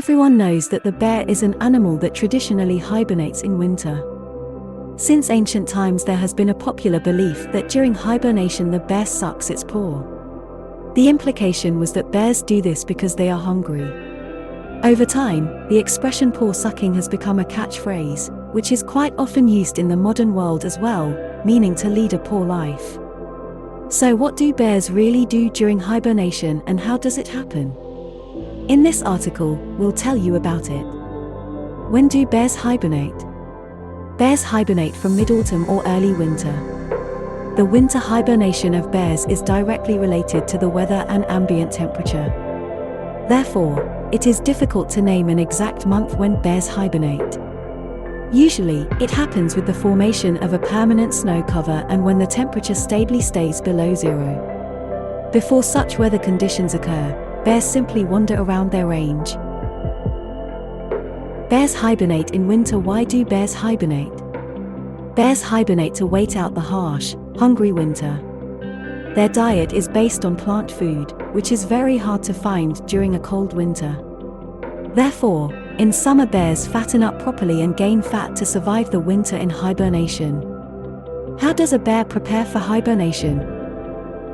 Everyone knows that the bear is an animal that traditionally hibernates in winter. Since ancient times there has been a popular belief that during hibernation the bear sucks its paw. The implication was that bears do this because they are hungry. Over time, the expression paw sucking has become a catchphrase, which is quite often used in the modern world as well, meaning to lead a paw life. So what do bears really do during hibernation and how does it happen? In this article, we'll tell you about it. When do bears hibernate? Bears hibernate from mid-autumn or early winter. The winter hibernation of bears is directly related to the weather and ambient temperature. Therefore, it is difficult to name an exact month when bears hibernate. Usually, it happens with the formation of a permanent snow cover and when the temperature stably stays below zero. Before such weather conditions occur, bears simply wander around their range. Bears hibernate in winter. Why do bears hibernate? Bears hibernate to wait out the harsh, hungry winter. Their diet is based on plant food, which is very hard to find during a cold winter. Therefore, in summer bears fatten up properly and gain fat to survive the winter in hibernation. How does a bear prepare for hibernation?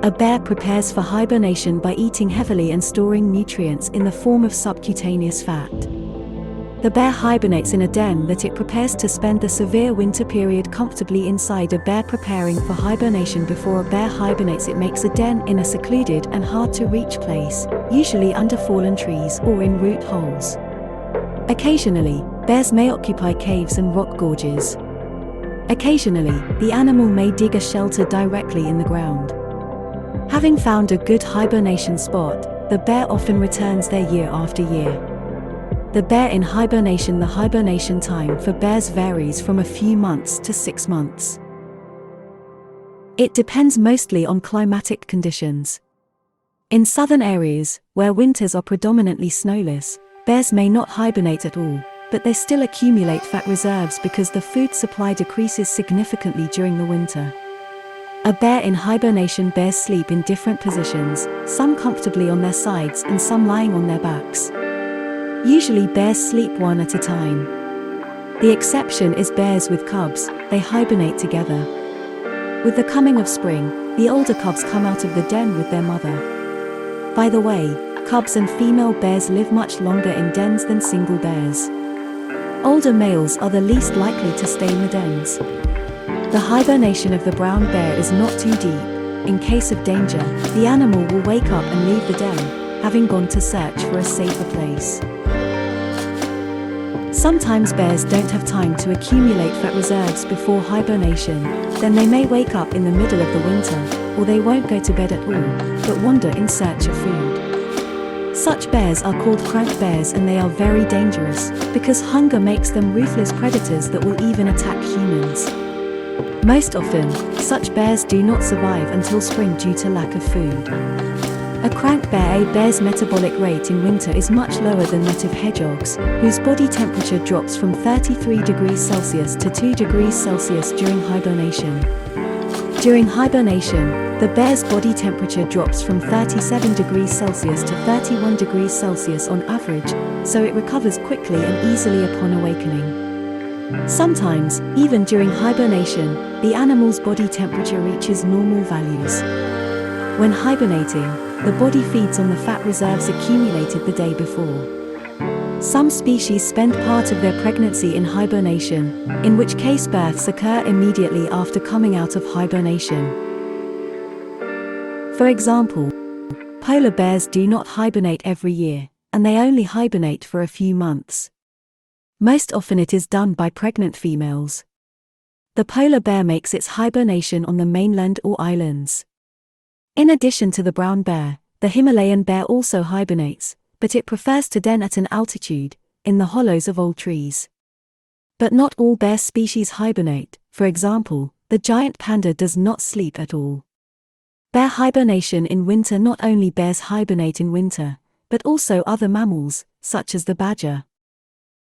A bear prepares for hibernation by eating heavily and storing nutrients in the form of subcutaneous fat. The bear hibernates in a den that it prepares to spend the severe winter period comfortably inside. A bear preparing for hibernation. Before a bear hibernates, it makes a den in a secluded and hard-to-reach place, usually under fallen trees or in root holes. Occasionally, bears may occupy caves and rock gorges. Occasionally, the animal may dig a shelter directly in the ground. Having found a good hibernation spot, the bear often returns there year after year. The bear in hibernation. The hibernation time for bears varies from a few months to 6 months. It depends mostly on climatic conditions. In southern areas, where winters are predominantly snowless, bears may not hibernate at all, but they still accumulate fat reserves because the food supply decreases significantly during the winter. A bear in hibernation. Bears sleep in different positions, some comfortably on their sides and some lying on their backs. Usually bears sleep one at a time. The exception is bears with cubs. They hibernate together. With the coming of spring, the older cubs come out of the den with their mother. By the way, cubs and female bears live much longer in dens than single bears. Older males are the least likely to stay in the dens. The hibernation of the brown bear is not too deep. In case of danger, the animal will wake up and leave the den, having gone to search for a safer place. Sometimes bears don't have time to accumulate fat reserves before hibernation, then they may wake up in the middle of the winter, or they won't go to bed at all, but wander in search of food. Such bears are called crank bears and they are very dangerous, because hunger makes them ruthless predators that will even attack humans. Most often, such bears do not survive until spring due to lack of food. A crank bear. A bear's metabolic rate in winter is much lower than that of hedgehogs, whose body temperature drops from 33 degrees Celsius to 2 degrees Celsius during hibernation. During hibernation, the bear's body temperature drops from 37 degrees Celsius to 31 degrees Celsius on average, so it recovers quickly and easily upon awakening. Sometimes, even during hibernation, the animal's body temperature reaches normal values. When hibernating, the body feeds on the fat reserves accumulated the day before. Some species spend part of their pregnancy in hibernation, in which case births occur immediately after coming out of hibernation. For example, polar bears do not hibernate every year, and they only hibernate for a few months. Most often it is done by pregnant females. The polar bear makes its hibernation on the mainland or islands. In addition to the brown bear, the Himalayan bear also hibernates, but it prefers to den at an altitude, in the hollows of old trees. But not all bear species hibernate. For example, the giant panda does not sleep at all. Bear hibernation in winter. Not only bears hibernate in winter, but also other mammals, such as the badger.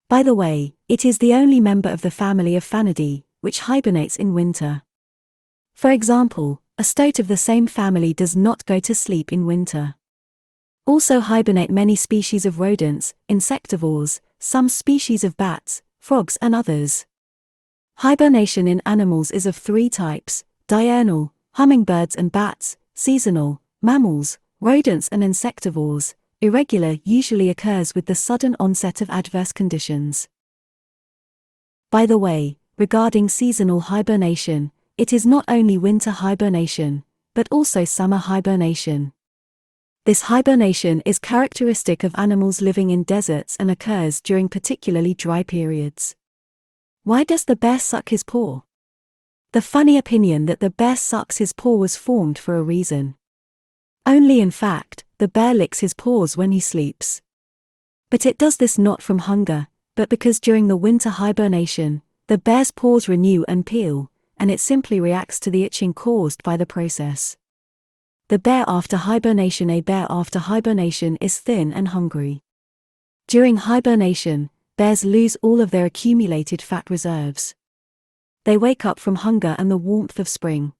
By the way, it is the only member of the family of Fanidae, which hibernates in winter. For example, a stoat of the same family does not go to sleep in winter. Also hibernate many species of rodents, insectivores, some species of bats, frogs and others. Hibernation in animals is of three types: diurnal, hummingbirds and bats; seasonal, mammals, rodents and insectivores; irregular, usually occurs with the sudden onset of adverse conditions. By the way, regarding seasonal hibernation, it is not only winter hibernation, but also summer hibernation. This hibernation is characteristic of animals living in deserts and occurs during particularly dry periods. Why does the bear suck his paw? The funny opinion that the bear sucks his paw was formed for a reason. Only in fact, the bear licks his paws when he sleeps. But it does this not from hunger, but because during the winter hibernation, the bear's paws renew and peel, and it simply reacts to the itching caused by the process. The bear after hibernation. A bear after hibernation is thin and hungry. During hibernation, bears lose all of their accumulated fat reserves. They wake up from hunger and the warmth of spring.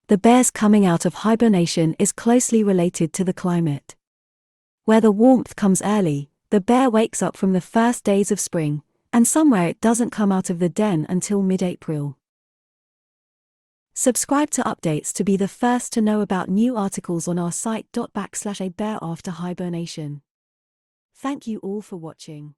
The bear's coming out of hibernation is closely related to the climate. Where the warmth comes early, the bear wakes up from the first days of spring, and somewhere it doesn't come out of the den until mid-April. Subscribe to updates to be the first to know about new articles on our site. /A bear after hibernation. Thank you all for watching.